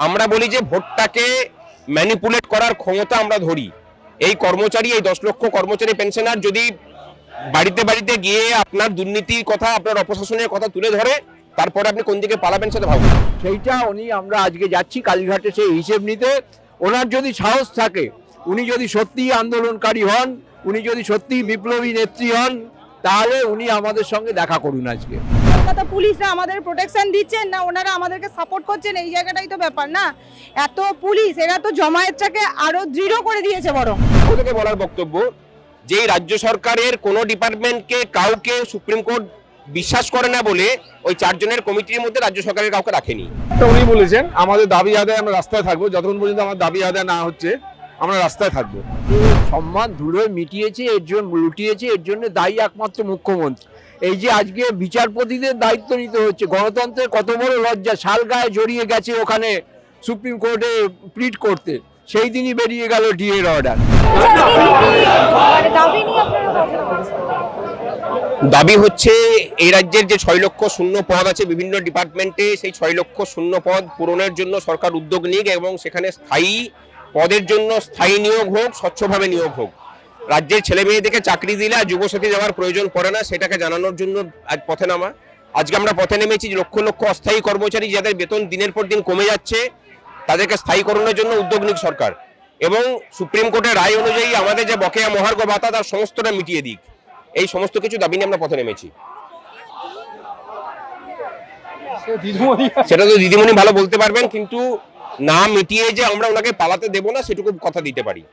আমরা বলি যে ভোটটাকে ম্যানিপুলেট করার ক্ষমতা আমরা ধরি। এই কর্মচারী, এই 10 লক্ষ কর্মচারী পেনশনার যদি বাড়িতে বাড়িতে গিয়ে আপনার দুর্নীতির কথা, আপনার অপশাসনের কথা তুলে ধরে, তারপরে আপনি কোন দিকে পালাবেন সেটা ভাবুন। সেইটা আমরা আজকে যাচ্ছি কালীঘাটে সেই হিসেব নিতে। ওনার যদি সাহস থাকে, উনি যদি সত্যিই আন্দোলনকারী হন, উনি যদি সত্যিই বিপ্লবী নেত্রী হন, তাহলে উনি আমাদের সঙ্গে দেখা করুন আজকে। কলকাতা পুলিশরা আমাদের প্রোটেকশন দিচ্ছেন না, ওনারা আমাদেরকে সাপোর্ট করছেন, এই জায়গাটাই তো ব্যাপার না। এত পুলিশ, এরা তো জমায়েতটাকে আরো দৃঢ় করে দিয়েছে। বরং ওদেরকে বলার বক্তব্য যে রাজ্য সরকারের কোনো ডিপার্টমেন্টকে কাউকে সুপ্রিম কোর্ট বিশ্বাস করে না বলে ওই 4 জনের কমিটির মধ্যে রাজ্য সরকারের কাউকে রাখেনি। তো উনি বলেছেন আমাদের দাবি আদায় আমরা রাস্তায় থাকবো, যতক্ষণ পর্যন্ত আমার দাবি আদায় না হচ্ছে আমরা রাস্তায় থাকবো। সম্মান ধুলোয় মিটিয়েছে, এর জন্য লুটিয়েছে, এর জন্য দায়ী একমাত্র মুখ্যমন্ত্রী। এই যে আজকে বিচারপতিদের দায়িত্ব নিতে হচ্ছে, গণতন্ত্রের কত বড় লজ্জা। শাল গায়ে জড়িয়ে গেছে ওখানে সুপ্রিম কোর্টে প্লিড করতে, সেই দিনই বেরিয়ে গেল ডিএর অর্ডার। দাবি হচ্ছে এই রাজ্যের যে 6 লক্ষ শূন্য পদ আছে বিভিন্ন ডিপার্টমেন্টে, সেই 6 লক্ষ শূন্য পদ পূরণের জন্য সরকার উদ্যোগ নিক এবং সেখানে স্থায়ী পদের জন্য স্থায়ী নিয়োগ হোক, স্বচ্ছভাবে নিয়োগ হোক। রাজ্যের ছেলে মেয়েদেরকে চাকরি দিলে আর যুবসাথী দেওয়ার প্রয়োজন পড়ে না, সেটাকে জানানোর জন্য আজ পথে নামা। আজকে আমরা পথে নেমেছি লক্ষ লক্ষ অস্থায়ী কর্মচারী যাদের বেতন দিনের পর দিন কমে যাচ্ছে, তাদেরকে স্থায়ীকরণের জন্য উদ্যোগ নিক সরকার, এবং সুপ্রিম কোর্টের রায় অনুযায়ী আমাদের যে বকেয়া মহার্ঘ ভাতা তার সমস্তটা মিটিয়ে দিক। এই সমস্ত কিছু দাবি নিয়ে আমরা পথে নেমেছি। সেটা তো দিদিমণি ভালো বলতে পারবেন, কিন্তু না মিটিয়ে যে আমরা ওনাকে পালাতে দেব না সেটুকু কথা দিতে পারি।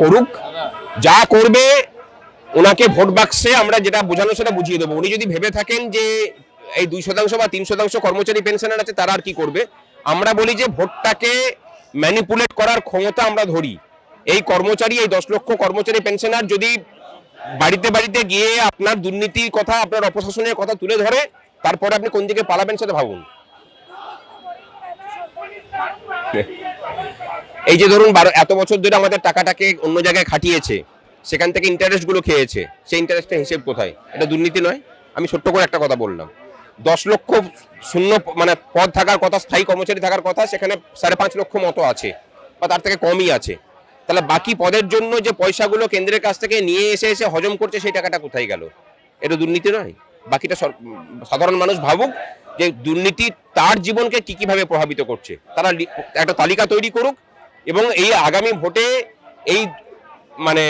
করুক, যা করবে ওনাকে ভোট বাক্সে আমরা যেটা বোঝানো সেটা বুঝিয়ে দেবো। উনি যদি ভেবে থাকেন যে এই 2% বা 3% কর্মচারী পেনশনার আছে তারা আর কি করবে, আমরা বলি যে ভোটটাকে ম্যানিপুলেট করার ক্ষমতা আমরা ধরি। এই কর্মচারী, এই 10 লক্ষ কর্মচারী পেনশনার যদি বাড়িতে বাড়িতে গিয়ে আপনার দুর্নীতির কথা, আপনার অপশাসনের কথা তুলে ধরে, তারপরে আপনি কোন দিকে পালাবেন সেটা ভাবুন। এই যে ধরুন এত বছর ধরে আমাদের টাকাটাকে অন্য জায়গায় খাটিয়েছে, সেখান থেকে ইন্টারেস্ট গুলো খেয়েছে, সেই ইন্টারেস্টের হিসেব কোথায়? এটা দুর্নীতি নয়? আমি ছোট্ট করে একটা কথা বললাম, 10 লক্ষ শূন্য মানে পদ থাকার কথা, স্থায়ী কর্মচারী থাকার কথা, সেখানে 5.5 লক্ষ মতো আছে বা তার থেকে কমই আছে। তাহলে বাকি পদের জন্য যে পয়সাগুলো কেন্দ্রের কাছ থেকে নিয়ে এসে হজম করছে, সেই টাকাটা কোথায় গেল? এটা দুর্নীতি নয়? বাকিটা সাধারণ মানুষ ভাবুক যে দুর্নীতি তার জীবনকে কিভাবে প্রভাবিত করছে, তারা একটা তালিকা তৈরি করুক এবং এই আগামী ভোটে এই মানে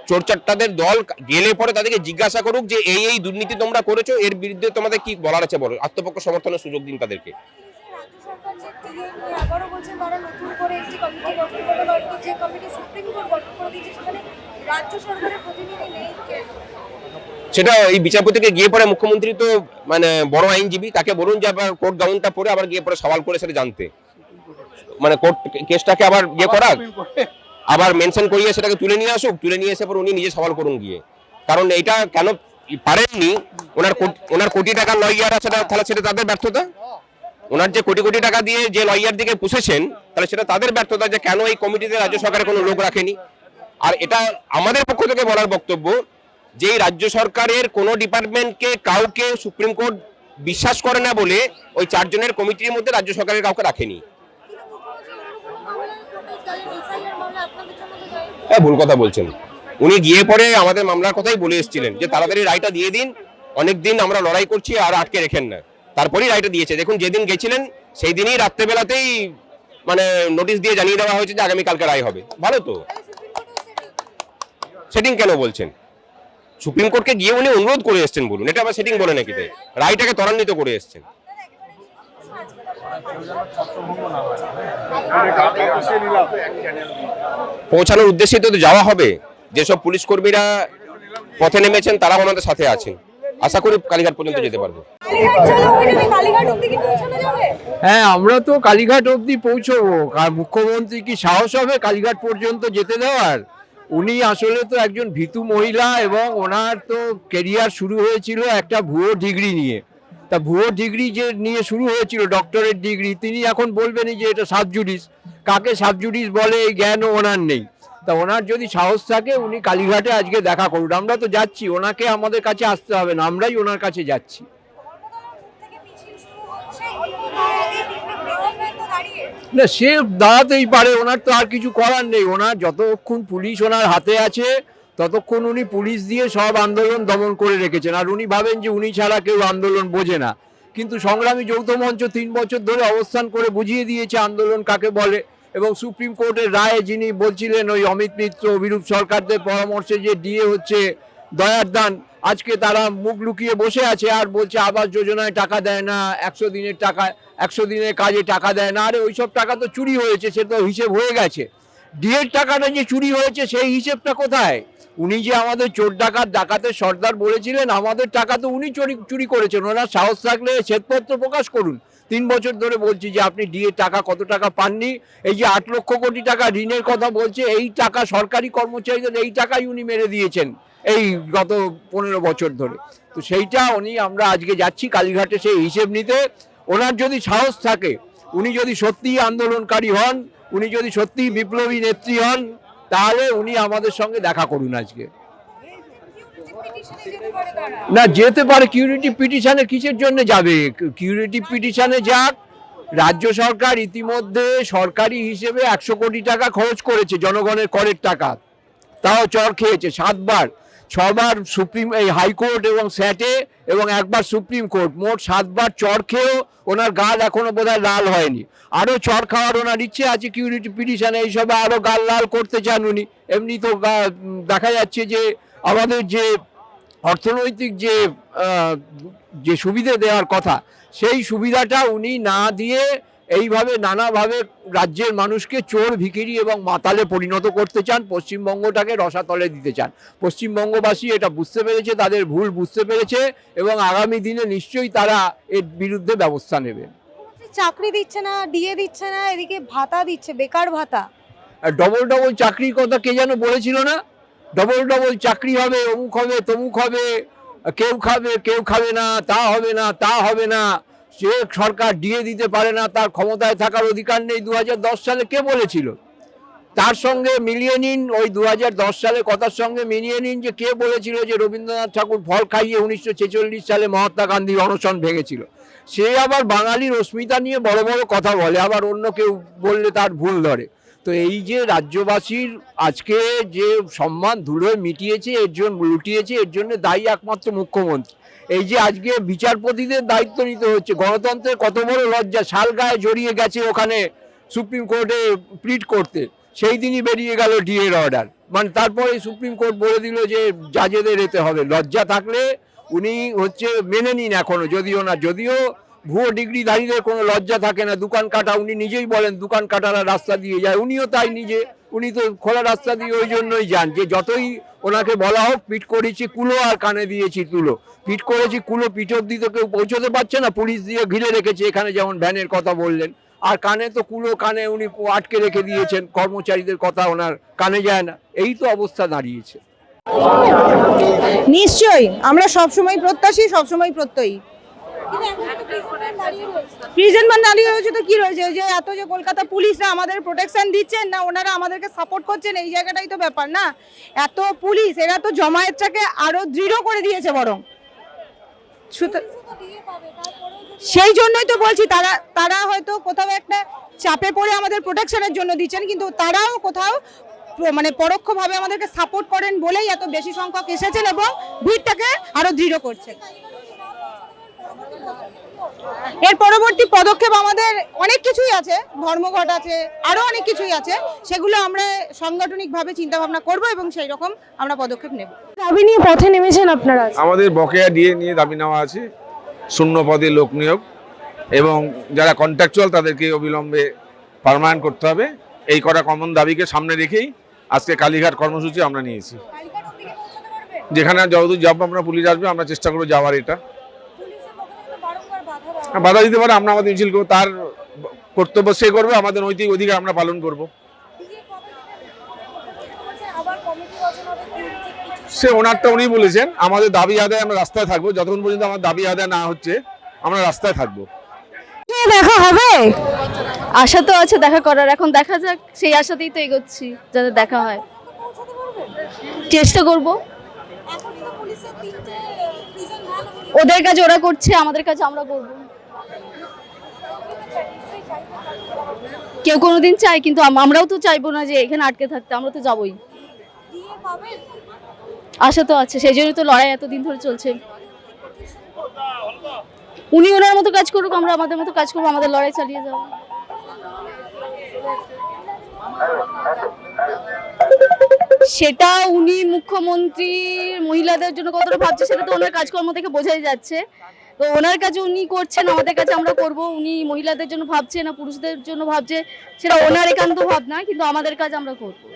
চোরচাট্টাদের দল গেলে পরে তাদেরকে জিজ্ঞাসা করুক যে এই দুর্নীতি তোমরা করেছো, এর বিরুদ্ধে তোমাদের কি বলার আছে বলো, আত্মপক্ষ সমর্থনের সুযোগ দিন তাদেরকে। সেটা এই বিচারপতিকে গিয়ে পরে মুখ্যমন্ত্রী তো মানে বড় আইনজীবী, তাকে বলুন যে আবার কোর্ট গাউনটা পরে আবার গিয়ে পরে সওয়াল করে সেটা জানতে, মানে কোর্ট কেসটাকে আবার ইয়ে করাক, আবার মেনশন করিয়ে সেটাকে তুলে নিয়ে আসুক, তুলে নিয়ে এসে পর উনি নিজে সওয়াল করুন গিয়ে। কারণ এটা কেন পারেননি, ওনার কোটি টাকার লয়ার আছে, তাহলে সেটা তাদের ব্যর্থতা। ওনার যে কোটি কোটি টাকা দিয়ে যে লয়ার দিকে পুষেছেন, তাহলে সেটা তাদের ব্যর্থতা যে কেন এই কমিটিতে রাজ্য সরকারের কোনো লোক রাখেনি। আর এটা আমাদের পক্ষ থেকে বলার বক্তব্য যে রাজ্য সরকারের কোনো ডিপার্টমেন্টকে কাউকে সুপ্রিম কোর্ট বিশ্বাস করে না বলে ওই 4 জনের কমিটির মধ্যে রাজ্য সরকারের কাউকে রাখেনি। হ্যাঁ, ভুল কথা বলছেন। উনি গিয়ে পরে আমাদের মামলার কথাই বলে এসেছিলেন যে তাড়াতাড়ি রায়টা দিয়ে দিন, অনেকদিন আমরা লড়াই করছি, আর আটকে রেখেন না। তারপরেই রায়টা দিয়েছে। দেখুন, যেদিন গেছিলেন সেই দিনই রাত্রেবেলাতেই মানে নোটিশ দিয়ে জানিয়ে দেওয়া হয়েছে যে আগামীকালকে রায় হবে। ভালো তো, সেটিং কেন বলছেন? সুপ্রিম কোর্টকে গিয়ে উনি অনুরোধ করে এসেছেন বলুন, এটা আবার সেটিং বলে নাকি? তাই রায়টাকে ত্বরান্বিত করে এসেছেন। পৌঁছানোর উদ্দেশ্যে তো যাওয়া হবে। যেসব পুলিশ কর্মীরা পথে নেমেছেন তারাও আমাদের সাথে আছেন, আশা করি কালীঘাট পর্যন্ত যেতে পারবো। হ্যাঁ, আমরা তো কালীঘাট অবধি পৌঁছবো। আর মুখ্যমন্ত্রী কি সাহস হবে কালীঘাট পর্যন্ত যেতে দেওয়ার? উনি আসলে তো একজন ভীতু মহিলা, এবং ওনার তো কেরিয়ার শুরু হয়েছিল একটা ভুয়ো ডিগ্রি নিয়ে। তা ভুয়ো ডিগ্রি যে নিয়ে শুরু হয়েছিল, ডক্টরেট ডিগ্রি, তিনি এখন বলবেনই যে এটা সাবজুডিস। কাকে সাবজুডিস বলে এই জ্ঞানও ওনার নেই। তা ওনার যদি সাহস থাকে উনি কালীঘাটে আজকে দেখা করুন। আমরা তো যাচ্ছি, ওনাকে আমাদের কাছে আসতে হবে না, আমরাই ওনার কাছে যাচ্ছি। না, সে দাঁড়াতেই পারে, ওনার তো আর কিছু করার নেই। ওনার যতক্ষণ পুলিশ ওনার হাতে আছে ততক্ষণ উনি পুলিশ দিয়ে সব আন্দোলন দমন করে রেখেছেন। আর উনি ভাবেন যে উনি ছাড়া কেউ আন্দোলন বোঝে না, কিন্তু সংগ্রামী যৌথ মঞ্চ 3 বছর ধরে অবস্থান করে বুঝিয়ে দিয়েছে আন্দোলন কাকে বলে। এবং সুপ্রিম কোর্টের রায়ে যিনি বলছিলেন ওই অমিত মিত্র, অভিরূপ সরকারদের পরামর্শে যে ডিএ হচ্ছে দয়ার দান, আজকে তারা মুখ লুকিয়ে বসে আছে আর বলছে আবাস যোজনায় টাকা দেয় না, 100 দিনের টাকা, 100 দিনের কাজে টাকা দেয় না। আরে ওইসব টাকা তো চুরি হয়েছে, সে তো হিসেব হয়ে গেছে। ডিএর টাকাটা যে চুরি হয়েছে সেই হিসেবটা কোথায়? উনি যে আমাদের চোর ডাকাত, ডাকাতের সর্দার বলেছিলেন, আমাদের টাকা তো উনি চুরি করেছেন। ওনার সাহস থাকলে শ্বেতপত্র প্রকাশ করুন। 3 বছর ধরে বলছি যে আপনি ডিএ টাকা কত টাকা পাননি। এই যে 8 লক্ষ কোটি টাকা ঋণের কথা বলছে, এই টাকা সরকারি কর্মচারীদের, এই টাকাই উনি মেরে দিয়েছেন এই গত 15 বছর ধরে। তো সেইটা আমরা আজকে যাচ্ছি কালীঘাটে সেই হিসেব নিতে। ওনার যদি সাহস থাকে, উনি যদি সত্যিই আন্দোলনকারী হন, উনি যদি সত্যিই বিপ্লবী নেত্রী হন, তাহলে উনি আমাদের সঙ্গে দেখা করুন আজকে। না, যেতে পারে। কিউরিটি পিটিশনে কিসের জন্য যাবে? কিউরিটি পিটিশনে যাক। রাজ্য সরকার ইতিমধ্যে সরকারি হিসেবে 100 কোটি টাকা খরচ করেছে জনগণের করের টাকা, তাও চর খেয়েছে 7 বার, 6 বার সুপ্রিম হাইকোর্ট এবং স্যাটে এবং 1 বার সুপ্রিম কোর্ট, মোট 7 বার চর খেয়েও ওনার গাল এখনো বোধহয় লাল হয়নি। আরও চর খাওয়ার ওনার ইচ্ছে আছে কিউরিটি পিটিশনে, এইসবে আরও গাল লাল করতে চান উনি। এমনি তো দেখা যাচ্ছে যে আমাদের যে অর্থনৈতিক যে সুবিধে দেওয়ার কথা, সেই সুবিধাটা উনি না দিয়ে এইভাবে নানাভাবে রাজ্যের মানুষকে চোর, ভিখিরি এবং মাতালে পরিণত করতে চান। পশ্চিমবঙ্গটাকে রসাতলে দিতে চান। পশ্চিমবঙ্গবাসী এটা বুঝতে পেরেছে, তাদের ভুল বুঝতে পেরেছে এবং আগামী দিনে নিশ্চয়ই তারা এর বিরুদ্ধে ব্যবস্থা নেবে। চাকরি দিচ্ছে না, ডিএ দিচ্ছে না, এদিকে ভাতা দিচ্ছে, বেকার ভাতা। ডবল ডবল চাকরির কথা কে যেন বলেছিল না? ডবল ডবল চাকরি হবে, অমুক হবে, তমুক হবে, কেউ খাবে কেউ খাবে না, তা হবে না, তা হবে না। সে সরকার ডিএ দিতে পারে না, তার ক্ষমতায় থাকার অধিকার নেই, 2010 সালে কে বলেছিল? তার সঙ্গে মিলিয়ে নিন, ওই 2010 সালের কথার সঙ্গে মিলিয়ে নিন যে কে বলেছিল যে রবীন্দ্রনাথ ঠাকুর ফল খাইয়ে 1946 সালে মহাত্মা গান্ধীর অনশন ভেঙেছিল। সে আবার বাঙালির অস্মিতা নিয়ে বড় বড় কথা বলে, আবার অন্য কেউ বললে তার ভুল ধরে। তো এই যে রাজ্যবাসীর আজকে যে সম্মান ধুলোয় মিটিয়েছে, এর জন্য লুটিয়েছে, এর জন্য দায়ী একমাত্র মুখ্যমন্ত্রী। এই যে আজকে বিচারপতিদের দায়িত্ব নিতে হচ্ছে, গণতন্ত্রের কত বড় লজ্জা। শালগায়ে জড়িয়ে গেছে ওখানে সুপ্রিম কোর্টে প্লিড করতে, সেই দিনই বেরিয়ে গেল ডিএর অর্ডার। মানে তারপরে সুপ্রিম কোর্ট বলে দিল যে জাজেদের এতে হবে। লজ্জা থাকলে উনি মেনে নিন এখনো, যদিও ভুয়ো ডিগ্রিধারীদের কোনো লজ্জা থাকে না। দোকান কাটা, উনি নিজেই বলেন দোকান কাটারা রাস্তা দিয়ে যায়, উনিও তাই নিজে, উনি তো খোলা রাস্তা দিয়ে ওই জন্যই যান যে যতই ওনাকে বলা হোক পিট করেছি কুলো আর কানে দিয়েছি তুলো। পিট করেছি কুলো, পিঠ অব্দি তো কেউ পৌঁছতে পারছে না, পুলিশ দিয়ে ঘিরে রেখেছে, এখানে যেমন ভ্যানের কথা বললেন। আর কানে তো কুলো, কানে উনি আটকে রেখে দিয়েছেন, কর্মচারীদের কথা ওনার কানে যায় না। এই তো অবস্থা দাঁড়িয়েছে। নিশ্চয়ই আমরা সবসময় প্রত্যাশী, সবসময় প্রত্যয়ী। প্রিজন মান দাঁড়িয়ে রয়েছে তো কি রয়েছে, যে এত যে কলকাতা পুলিশরা আমাদের প্রোটেকশন দিচ্ছেন না, ওনারা আমাদেরকে সাপোর্ট করছেন, এই জায়গাটাই তো ব্যাপার না। এত পুলিশ, এরা তো জমায়েতটাকে আরো দৃঢ় করে দিয়েছে বরং। সেই জন্যই তো বলছি তারা হয়তো কোথাও একটা চাপে পড়ে আমাদের প্রোটেকশনের জন্য দিচ্ছেন, কিন্তু তারাও কোথাও মানে পরোক্ষভাবে আমাদেরকে সাপোর্ট করেন বলেই এত বেশি সংখ্যক এসেছেন এবং ভিড়টাকে আরো দৃঢ় করছেন। এর পরবর্তী পদক্ষেপ আমাদের অনেক কিছুই আছে, ধর্মঘট আছে, আরো অনেক কিছুই আছে, সেগুলো আমরা সাংগঠনিকভাবে চিন্তা ভাবনা করব এবং সেই রকম আমরা পদক্ষেপ নেব। দাবি নিয়ে পথে নেমেছেন আপনারা? আমাদের বকেয়া ডিএ নিয়ে দাবি নেওয়া আছে, শূন্য পদে লোক নিয়োগ এবং যারা কন্ট্রাকচুয়াল তাদেরকে অবিলম্বে পার্মানেন্ট করতে হবে। এই কটা কমন দাবিকে সামনে রেখেই আজকে কালীঘাট কর্মসূচি আমরা নিয়েছি। যেখানে যতদূর যাবো আমরা, পুলিশ আসবে, আমরা চেষ্টা করবো যাওয়ার। এটা বাধা দিতে পারে, আমরা আমাদের মিছিল করবো, তার কর্তব্য সে করবে, আমাদের নৈতিক অধিকার আমরা পালন করব। সে ওনারটা উনি বলেছেন, আমাদের দাবি আদায় আমরা রাস্তায় থাকবো, যতক্ষণ পর্যন্ত আমার দাবি আদায় না হচ্ছে আমরা রাস্তায় থাকবো। দেখা হবে, আশা তো আছে দেখা করার, এখন দেখা যাক, সেই আশাতেই তো এগোচ্ছি যাতে দেখা হয়, চেষ্টা করব। ওদের কাজ ওরা করছে, আমাদের কাজ আমরা করব। কেউ কোনোদিন চায়, কিন্তু আমরাও তো চাইবো না যে এখানে আটকে থাকতে, আমরা তো যাবোই। আশা তো আছে, সেই জন্যই তো লড়াই এতদিন ধরে চলছে। উনি ওনার মতো কাজ করুক, আমরা আমাদের মতো কাজ করবো, আমাদের লড়াই চালিয়ে যাবো। সেটা উনি মুখ্যমন্ত্রী মহিলাদের জন্য কতটা ভাবছে সেটা তো ওনার কাজকর্ম থেকে বোঝাই যাচ্ছে। তো ওনার কাছে উনি করছেন, আমাদের কাছে আমরা করব। উনি মহিলাদের জন্য ভাবছে না পুরুষদের জন্য ভাবছে সেটা ওনার একান্ত ভাবনা, কিন্তু আমাদের কাজ আমরা করবো।